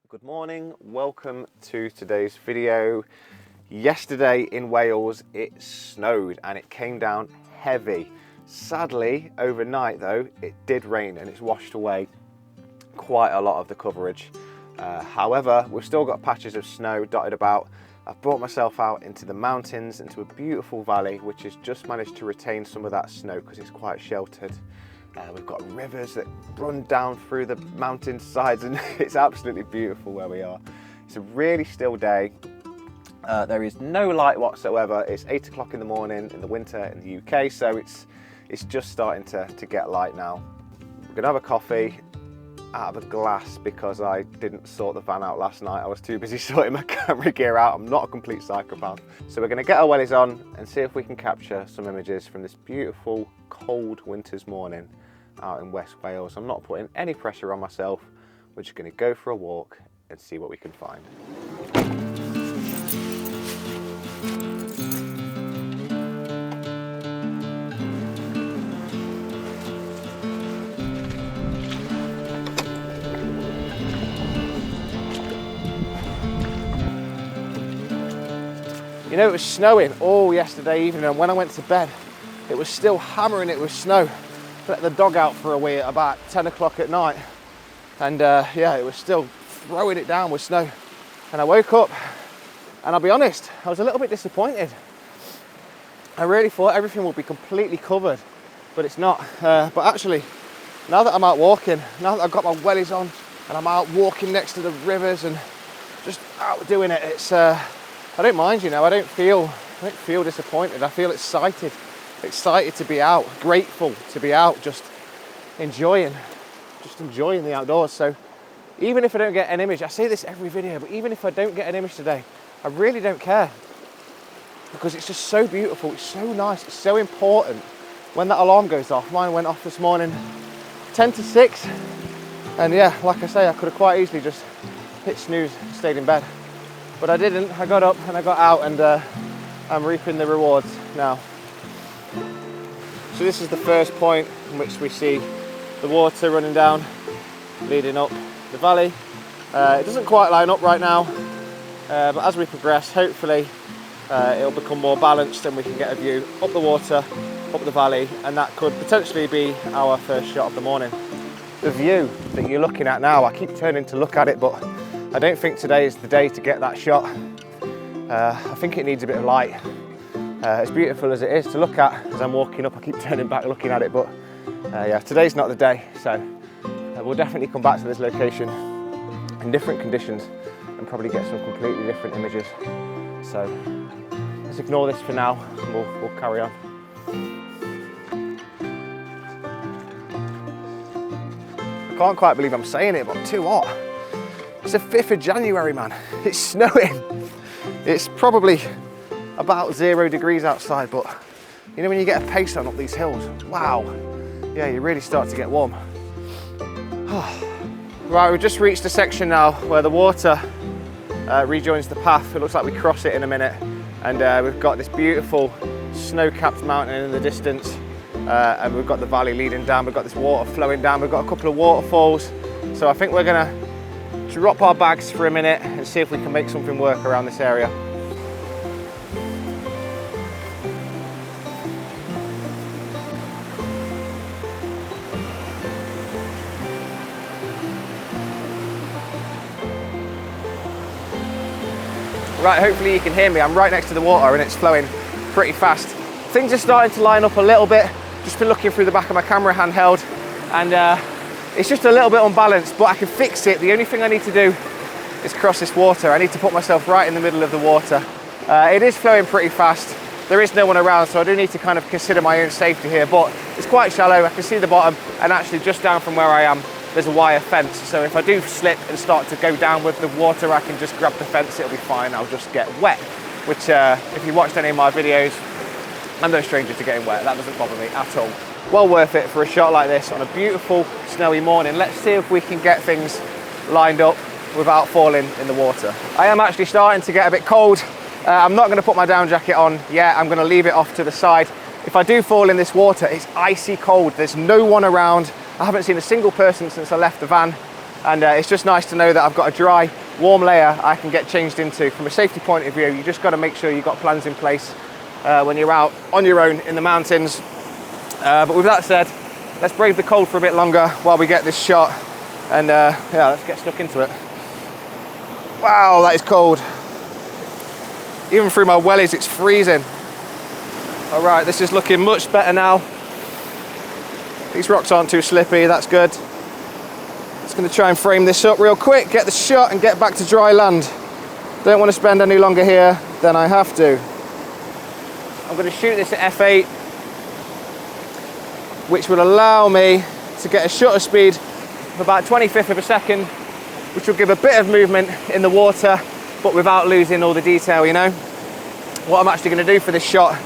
Good morning, welcome to today's video. Yesterday in Wales it snowed and it came down heavy. Sadly, overnight though, it did rain and it's washed away quite a lot of the coverage. However, we've still got patches of snow dotted about. I've brought myself out into the mountains, into a beautiful valley which has just managed to retain some of that snow because it's quite sheltered. We've got rivers that run down through the mountain sides and it's absolutely beautiful where we are. It's a really still day. There is no light whatsoever. It's 8 o'clock in the morning in the winter in the UK, so it's just starting to get light now. We're gonna have a coffee out of a glass because I didn't sort the van out last night. I was too busy sorting my camera gear out. I'm not a complete psychopath. So we're gonna get our wellies on and see if we can capture some images from this beautiful cold winter's morning out in West Wales. I'm not putting any pressure on myself. We're just going to go for a walk and see what we can find. You know, it was snowing all yesterday evening, and when I went to bed it was still hammering it with snow. Let the dog out for a wee at about 10 o'clock at night, and yeah, it was still throwing it down with snow. And I woke up and I'll be honest, I was a little bit disappointed. I really thought everything would be completely covered, but it's not. But actually, now that I'm out walking, now that I've got my wellies on and I'm out walking next to the rivers and just out doing it, it's I don't mind, you know. I don't feel disappointed. I feel excited to be out, grateful to be out, just enjoying the outdoors. So even if I don't get an image, I say this every video, but even if I don't get an image today, I really don't care, because it's just so beautiful, it's so nice, it's so important. When that alarm goes off, mine went off this morning 10 to 6, and yeah, like I say, I could have quite easily just hit snooze and stayed in bed, but I didn't. I got up and I got out, and I'm reaping the rewards now. So this is the first point in which we see the water running down, leading up the valley. It doesn't quite line up right now, but as we progress, hopefully it'll become more balanced and we can get a view up the water, up the valley, and that could potentially be our first shot of the morning. The view that you're looking at now, I keep turning to look at it, but I don't think today is the day to get that shot. I think it needs a bit of light. As beautiful as it is to look at, as I'm walking up, I keep turning back looking at it, but yeah, today's not the day, so we'll definitely come back to this location in different conditions and probably get some completely different images. So let's ignore this for now and we'll carry on. I can't quite believe I'm saying it, but I'm too hot. It's the 5th of January, man. It's snowing. It's probably about 0 degrees outside, but you know when you get a pace on up these hills, wow, yeah, you really start to get warm. Right, we've just reached a section now where the water rejoins the path. It looks like we cross it in a minute, and we've got this beautiful snow-capped mountain in the distance, and we've got the valley leading down. We've got this water flowing down. We've got a couple of waterfalls, so I think we're gonna drop our bags for a minute and see if we can make something work around this area. Right, hopefully you can hear me. I'm right next to the water and it's flowing pretty fast. Things are starting to line up a little bit. Just been looking through the back of my camera handheld, and it's just a little bit unbalanced, but I can fix it. The only thing I need to do is cross this water. I need to put myself right in the middle of the water. It is flowing pretty fast. There is no one around, so I do need to kind of consider my own safety here, but it's quite shallow. I can see the bottom, and actually just down from where I am, there's a wire fence, so if I do slip and start to go down with the water, I can just grab the fence, it'll be fine. I'll just get wet, which if you watched any of my videos, I'm no stranger to getting wet. That doesn't bother me at all. Well worth it for a shot like this on a beautiful snowy morning. Let's see if we can get things lined up without falling in the water. I am actually starting to get a bit cold. I'm not going to put my down jacket on yet. I'm going to leave it off to the side. If I do fall in this water, it's icy cold. There's no one around. I haven't seen a single person since I left the van. And it's just nice to know that I've got a dry, warm layer I can get changed into. From a safety point of view, you just got to make sure you've got plans in place when you're out on your own in the mountains. But with that said, let's brave the cold for a bit longer while we get this shot. And yeah, let's get stuck into it. Wow, that is cold. Even through my wellies, it's freezing. All right, this is looking much better now. These rocks aren't too slippy, that's good. Just gonna try and frame this up real quick, get the shot and get back to dry land. Don't want to spend any longer here than I have to. I'm gonna shoot this at f8, which will allow me to get a shutter speed of about 25th of a second, which will give a bit of movement in the water, but without losing all the detail, you know. What I'm actually gonna do for this shot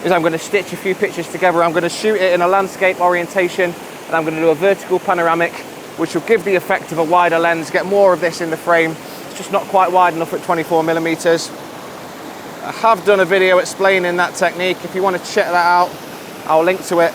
is I'm gonna stitch a few pictures together. I'm gonna shoot it in a landscape orientation, and I'm gonna do a vertical panoramic, which will give the effect of a wider lens, get more of this in the frame. It's just not quite wide enough at 24mm. I have done a video explaining that technique. If you want to check that out, I'll link to it.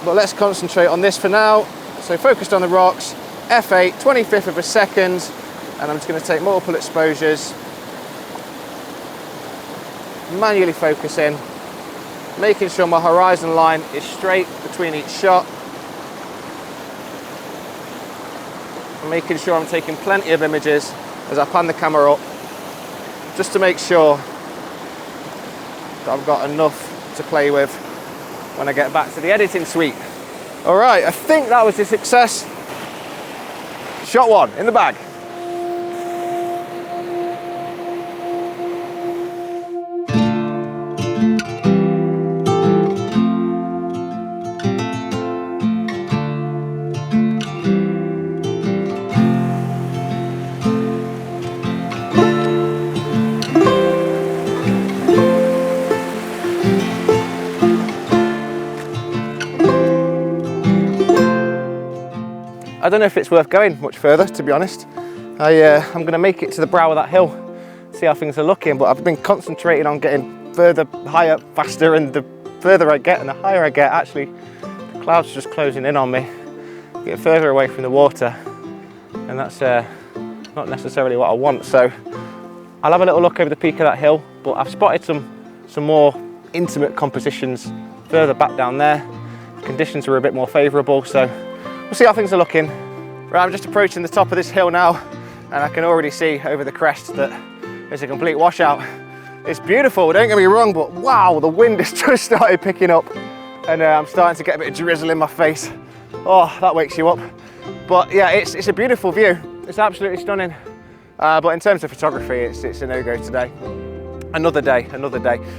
But let's concentrate on this for now. So focused on the rocks, f8, 25th of a second, and I'm just going to take multiple exposures. Manually focusing, making sure my horizon line is straight between each shot. Making sure I'm taking plenty of images as I pan the camera up, just to make sure that I've got enough to play with when I get back to the editing suite. All right, I think that was a success. Shot one in the bag. I don't know if it's worth going much further, to be honest. I'm going to make it to the brow of that hill, see how things are looking, but I've been concentrating on getting further, higher, faster, and the further I get and the higher I get, actually, the clouds are just closing in on me. Get further away from the water, and that's not necessarily what I want. So I'll have a little look over the peak of that hill, but I've spotted some more intimate compositions further back down there. The conditions are a bit more favourable, so we'll see how things are looking. Right, I'm just approaching the top of this hill now, and I can already see over the crest that it's a complete washout. It's beautiful, don't get me wrong, but wow, the wind has just started picking up, and I'm starting to get a bit of drizzle in my face. Oh, that wakes you up. But yeah, it's a beautiful view. It's absolutely stunning. But in terms of photography, it's a no-go today. Another day.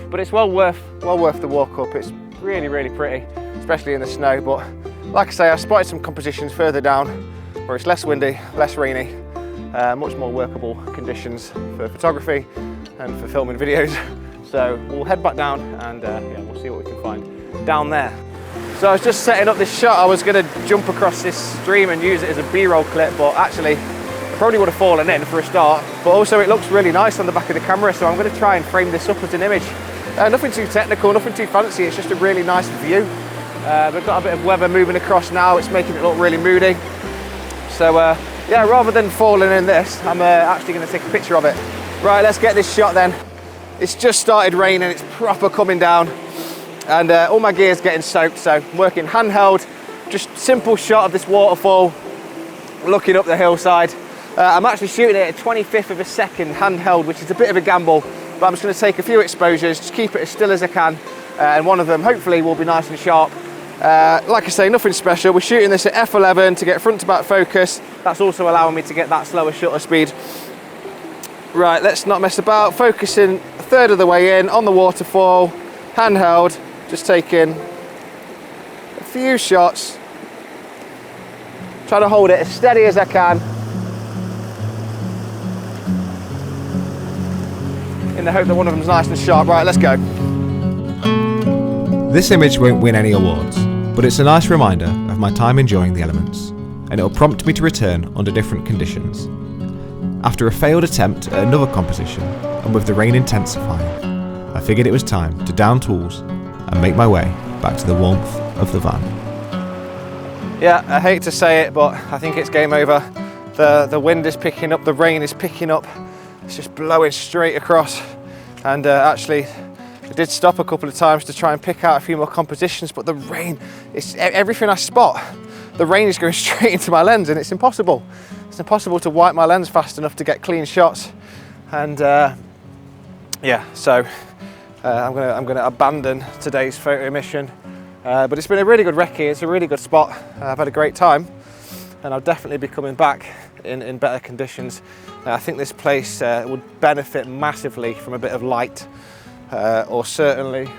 But it's well worth the walk up. It's really, really pretty, especially in the snow. But like I say, I spotted some compositions further down where it's less windy, less rainy, much more workable conditions for photography and for filming videos. So we'll head back down and yeah, we'll see what we can find down there. So I was just setting up this shot. I was going to jump across this stream and use it as a B-roll clip, but actually I probably would have fallen in for a start. But also it looks really nice on the back of the camera, so I'm going to try and frame this up as an image. Nothing too technical, nothing too fancy, it's just a really nice view. We've got a bit of weather moving across now, it's making it look really moody. So yeah, rather than falling in this, I'm actually going to take a picture of it. Right, let's get this shot then. It's just started raining, it's proper coming down, and all my gear's getting soaked, so I'm working handheld, just simple shot of this waterfall, looking up the hillside. I'm actually shooting it at 25th of a second handheld, which is a bit of a gamble, but I'm just going to take a few exposures, just keep it as still as I can, and one of them hopefully will be nice and sharp. Like I say, nothing special. We're shooting this at f11 to get front to back focus. That's also allowing me to get that slower shutter speed. Right, let's not mess about. Focusing a third of the way in on the waterfall, handheld, just taking a few shots, trying to hold it as steady as I can, in the hope that one of them's nice and sharp. Right, let's go. This image won't win any awards, but it's a nice reminder of my time enjoying the elements, and it'll prompt me to return under different conditions. After a failed attempt at another composition, and with the rain intensifying, I figured it was time to down tools and make my way back to the warmth of the van. Yeah, I hate to say it, but I think it's game over. The wind is picking up, the rain is picking up. It's just blowing straight across. And actually, I did stop a couple of times to try and pick out a few more compositions, but the rain, it's everything I spot, the rain is going straight into my lens, and it's impossible. It's impossible to wipe my lens fast enough to get clean shots. And yeah, so I'm gonna abandon today's photo mission. But it's been a really good recce. It's a really good spot. I've had a great time, and I'll definitely be coming back in better conditions. I think this place would benefit massively from a bit of light, or certainly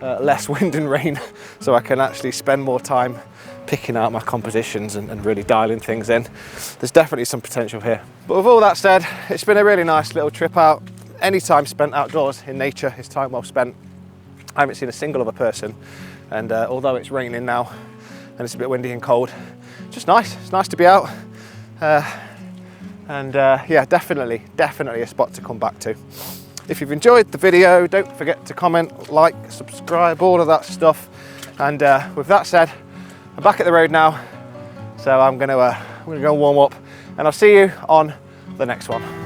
less wind and rain, so I can actually spend more time picking out my compositions and really dialing things in. There's definitely some potential here. But with all that said, it's been a really nice little trip out. Any time spent outdoors in nature is time well spent. I haven't seen a single other person, and although it's raining now and it's a bit windy and cold, it's just nice. It's nice to be out. Yeah, definitely a spot to come back to. If you've enjoyed the video, don't forget to comment, like, subscribe, all of that stuff. And with that said, I'm back at the road now, so I'm gonna go warm up, and I'll see you on the next one.